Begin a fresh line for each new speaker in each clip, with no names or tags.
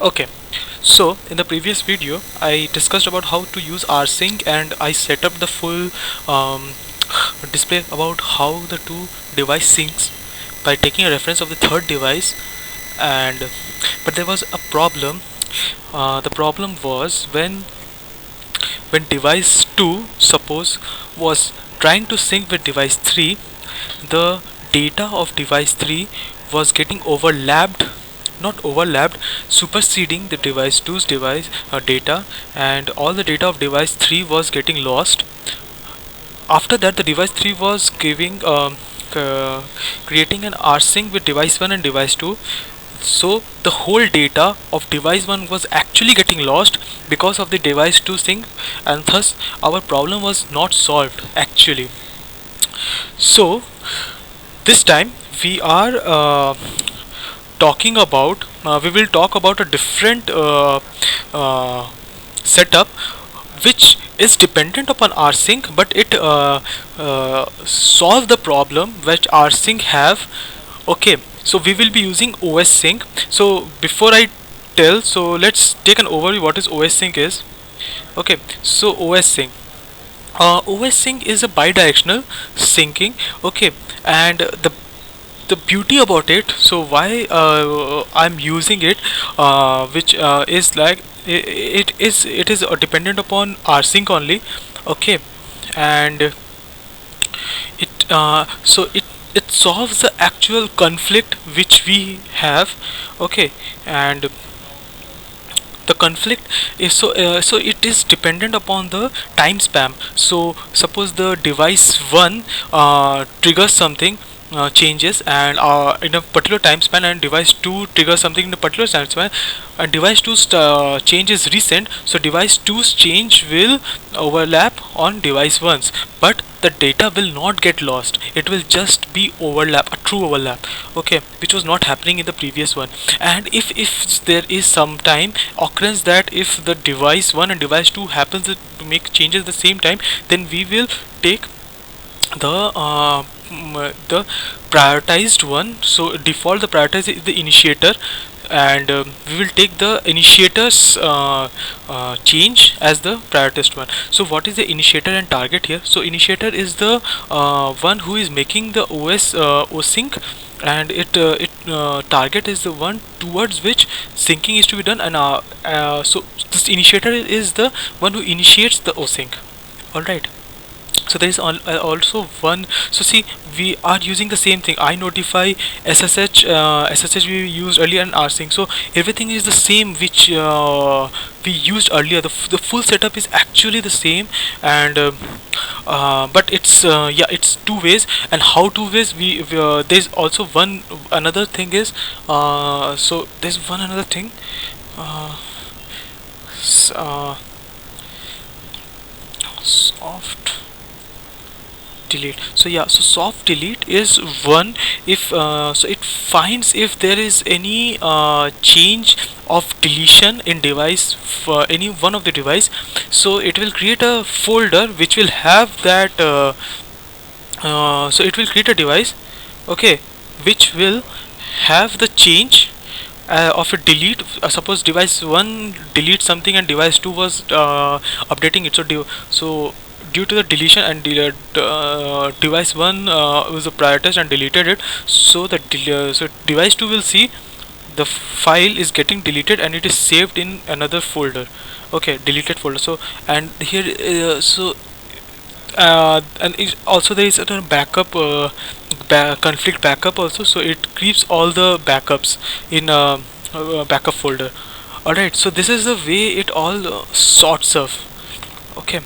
Okay, so in the previous video I discussed about how to use rsync, and I set up the full display about how the two device syncs by taking a reference of the third device. And but there was a problem. The problem was when device 2 suppose was trying to sync with device 3, the data of device 3 was getting overlapped, not overlapped, superseding the device 2's device data, and all the data of device 3 was getting lost. After that, the device 3 was giving creating an rsync with device 1 and device 2. So the whole data of device 1 was actually getting lost because of the device 2 sync, and thus our problem was not solved actually. So this time we are we will talk about a different setup which is dependent upon rsync, but it solve the problem which rsync have. Okay, so we will be using osync. So before I tell, so let's take an overview what is osync is. Okay, so osync is a bidirectional syncing. Okay, and the beauty about it, so why I'm using it, which is like it is dependent upon rsync only. Okay, and it solves the actual conflict which we have. Okay, and the conflict is so it is dependent upon the time span. So suppose the device 1 triggers something, changes, and in a particular time span, and device 2 triggers something in a particular time span, and device 2's change is recent, so device 2's change will overlap on device 1's, but the data will not get lost, it will just be overlap, a true overlap. Okay, which was not happening in the previous one. And if there is some time occurrence that if the device 1 and device 2 happens to make changes at the same time, then we will take the prioritized one. So default the prioritized is the initiator, and we will take the initiator's change as the prioritized one. So what is the initiator and target here? So initiator is the one who is making the osync, and target is the one towards which syncing is to be done. And so this initiator is the one who initiates the osync. All right, so there is also one. So see, we are using the same thing, I notify, ssh we used earlier, and rsync. So everything is the same which we used earlier. The full setup is actually the same, and but it's yeah, it's two ways. And how two ways, there's also one another thing is, so there's one another thing, uh, s- uh, soft delete. So yeah, so soft delete is one if so it finds if there is any change of deletion in device for any one of the device. So it will create a folder which will have that so it will create a device, okay, which will have the change of a delete. Suppose device 1 deletes something and device 2 was updating it. So due to the deletion, and device 1 was prioritized and deleted it, so so device 2 will see the file is getting deleted and it is saved in another folder. Okay, deleted folder. So and here and it also there is a backup, conflict backup also, so it keeps all the backups in a backup folder. Alright, so this is the way it all sorts of. Okay,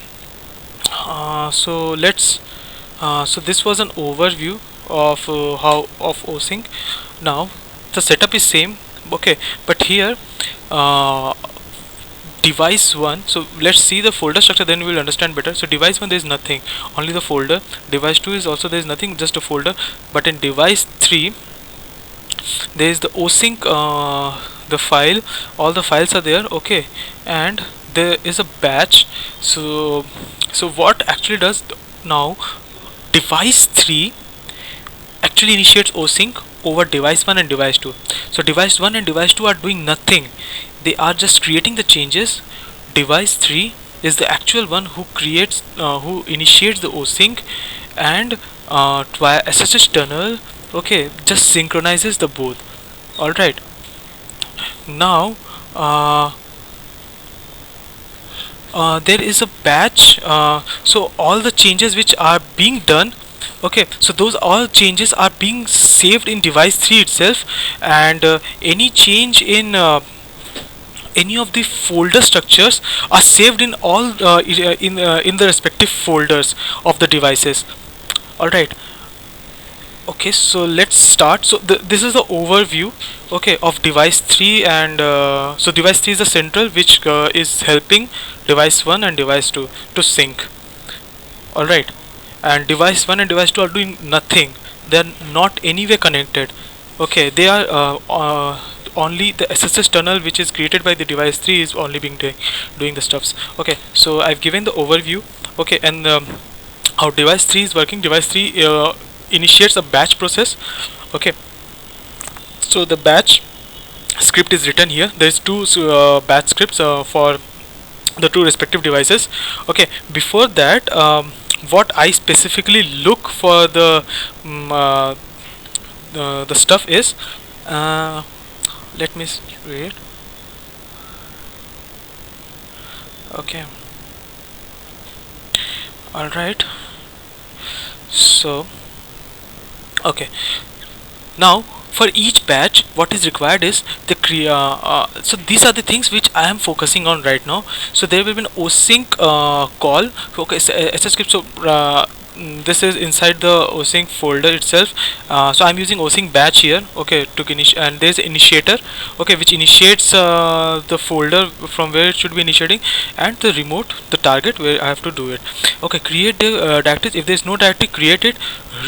so let's so this was an overview of how of osync. Now the setup is same, okay, but here uh, device 1, so let's see the folder structure, then we will understand better. So device 1 there is nothing, only the folder. Device 2 is also there is nothing, just a folder. But in device 3 there is the osync, the file, all the files are there. Okay, and there is a batch. So what actually does now, device 3 actually initiates osync over device 1 and device 2. So device 1 and device 2 are doing nothing, they are just creating the changes. Device 3 is the actual one who creates who initiates the osync, and via SSH tunnel, okay, just synchronizes the both. Alright, now there is a batch, so all the changes which are being done, okay, so those all changes are being saved in device 3 itself, and any change in any of the folder structures are saved in all in the respective folders of the devices. All right, okay, so let's start. So this is the overview, okay, of device 3, and so device 3 is the central which is helping device 1 and device 2 to sync. All right, and device 1 and device 2 are doing nothing. They are not anyway connected. Okay, they are only the SSH tunnel which is created by the device 3 is only being doing the stuffs. Okay, so I've given the overview. Okay, and how device 3 is working. Device 3 initiates a batch process. Okay, so the batch script is written here. There is two batch scripts for the two respective devices. Okay, before that, what I specifically look for the stuff is, let me wait. Okay, all right, so okay, now for each batch what is required is the so these are the things which I am focusing on right now. So there will be an osync call. Okay, so, SS script. So this is inside the osync folder itself. So I'm using osync batch here, okay, to initiate, and there's initiator, okay, which initiates the folder from where it should be initiating, and the remote, the target where I have to do it. Okay, create the directories. If there's no directory, create it.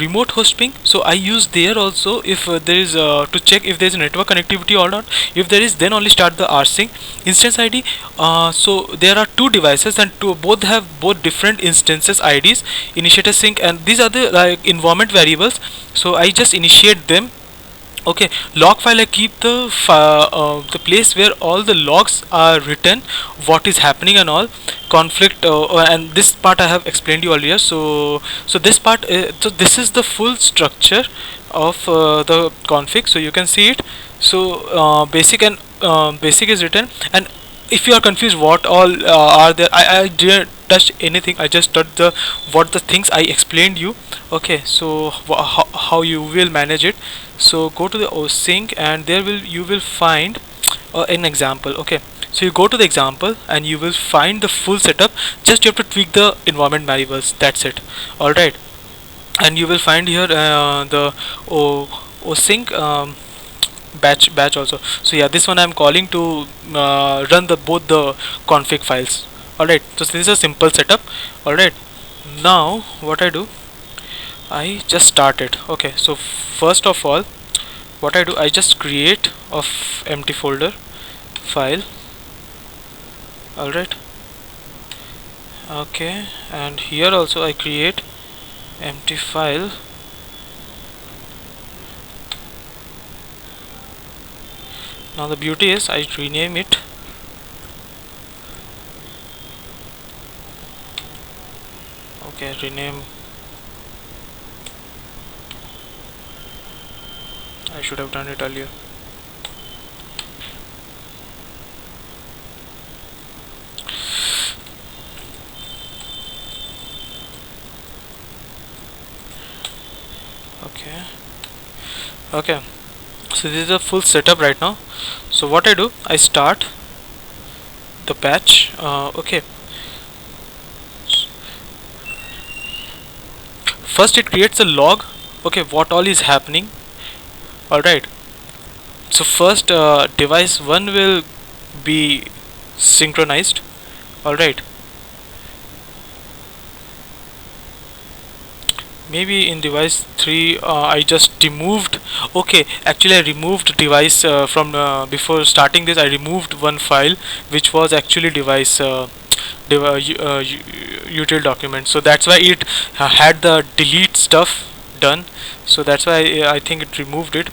Remote host ping, so I use there also if there is to check if there is a network connectivity or not. If there is, then only start the rsync. Instance ID, so there are two devices and both have both different instances IDs, initiator sync, and these are the environment variables, so I just initiate them. Okay, log file, I keep the place where all the logs are written, what is happening and all. Conflict, and this part I have explained you earlier. So this part, so this is the full structure of the config, so you can see it. So basic and basic is written, and if you are confused what all are there, I didn't touch anything. I just touched the what the things I explained you. Okay, so how you will manage it. So go to the osync, and there you will find an example. Okay, so you go to the example and you will find the full setup. Just you have to tweak the environment variables, that's it. All right, and you will find here the osync batch also. So yeah, this one I'm calling to run the both the config files. All right, so this is a simple setup. All right, now what I do, I just start it. Okay, so first of all what I do, I just create of empty folder file. All right, okay, and here also I create empty file. Now the beauty is I rename it. Okay, rename. I should have done it earlier. Okay, so this is a full setup right now. So what I do, I start the batch. Okay, first it creates a log. Okay, what all is happening. All right, so first device 1 will be synchronized. All right, maybe in device 3 I just removed. Okay, actually I removed device from before starting this. I removed one file which was actually device util document, so that's why it had the delete stuff done. So that's why I think it removed it.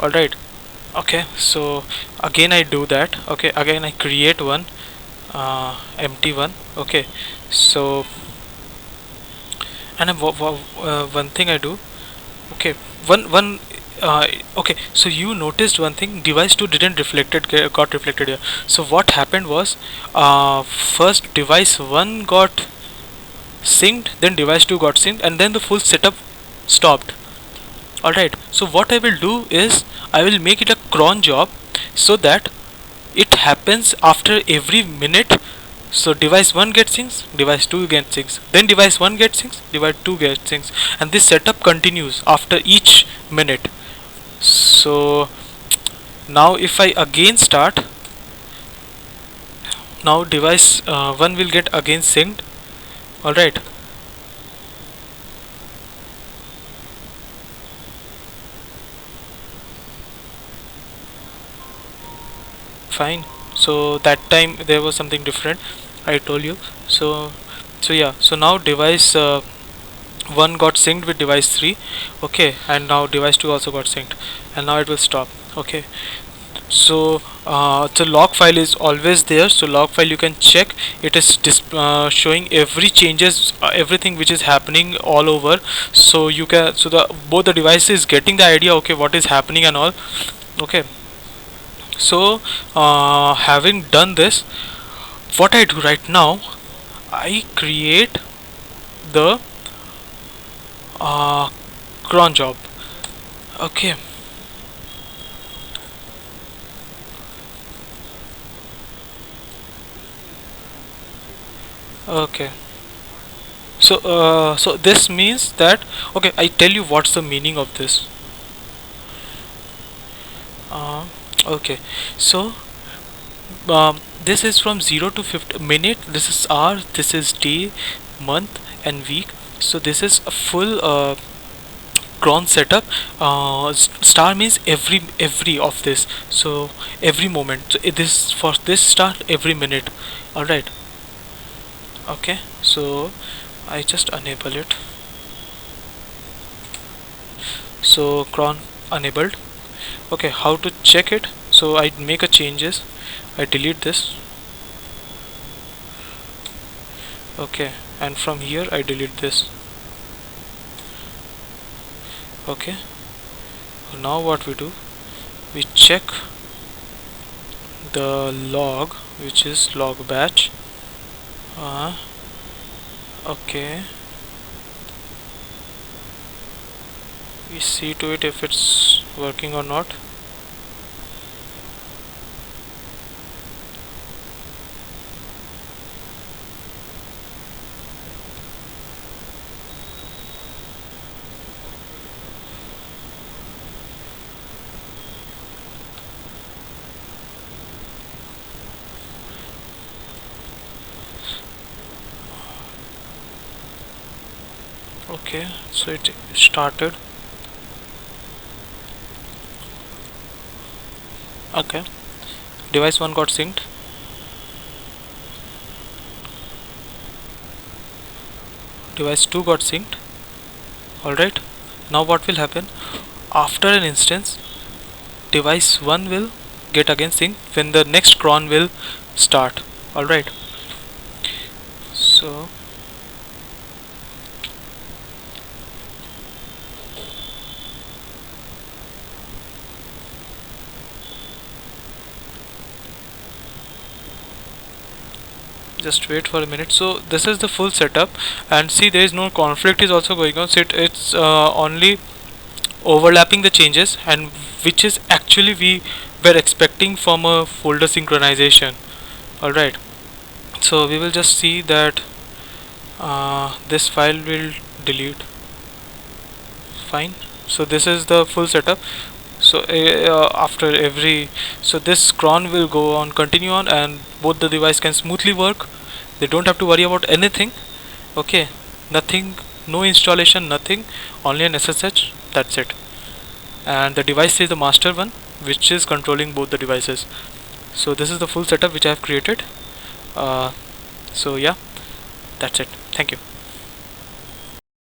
All right, Okay, so again I do that. Okay, again I create one empty one. Okay, so and one thing I do. Okay, one uh, okay, so you noticed one thing, device 2 didn't got reflected here. So what happened was, first device 1 got synced, then device 2 got synced, and then the full setup stopped. Alright, so what I will do is I will make it a cron job so that it happens after every minute. So device 1 gets syncs, device 2 gets syncs, then device 1 gets syncs, device 2 gets syncs, and this setup continues after each minute. So now if I again start, now device 1 will get again synced. Alright, fine. So that time there was something different, I told you. So yeah, so now device 1 got synced with device 3. Okay, and now device 2 also got synced, and now it will stop. Okay, so the log file is always there. So log file you can check, it is showing every changes, everything which is happening all over. So you can, so the both the devices getting the idea, okay, what is happening and all. Okay, so having done this, what I do right now, I create the uh, cron job. Okay, okay, so so this means that, okay, I tell you what's the meaning of this. uh, okay, so this is from 0 to 50 minute, this is hour, this is day, month and week. So this is a full cron setup. Star means every of this, so every moment. So this for this start every minute. All right, okay, so I just enable it. So cron enabled. Okay, how to check it? So I make a changes, I delete this. Okay, and from here I delete this. Okay, now what we do, we check the log, which is log batch. Okay, we see to it if it's working or not. Okay, so it started. Okay, device 1 got synced, device 2 got synced. Alright, now what will happen, after an instance device 1 will get again synced when the next cron will start. Alright, so just wait for a minute. So this is the full setup, and see there is no conflict is also going on. So it's only overlapping the changes, and which is actually we were expecting from a folder synchronization. Alright, so we will just see that this file will delete. Fine, so this is the full setup. So after every, so this cron will go on, continue on, and both the device can smoothly work. They don't have to worry about anything. Okay, nothing, no installation, nothing, only an SSH, that's it. And the device is the master one, which is controlling both the devices. So this is the full setup which I have created. So yeah, that's it. Thank you.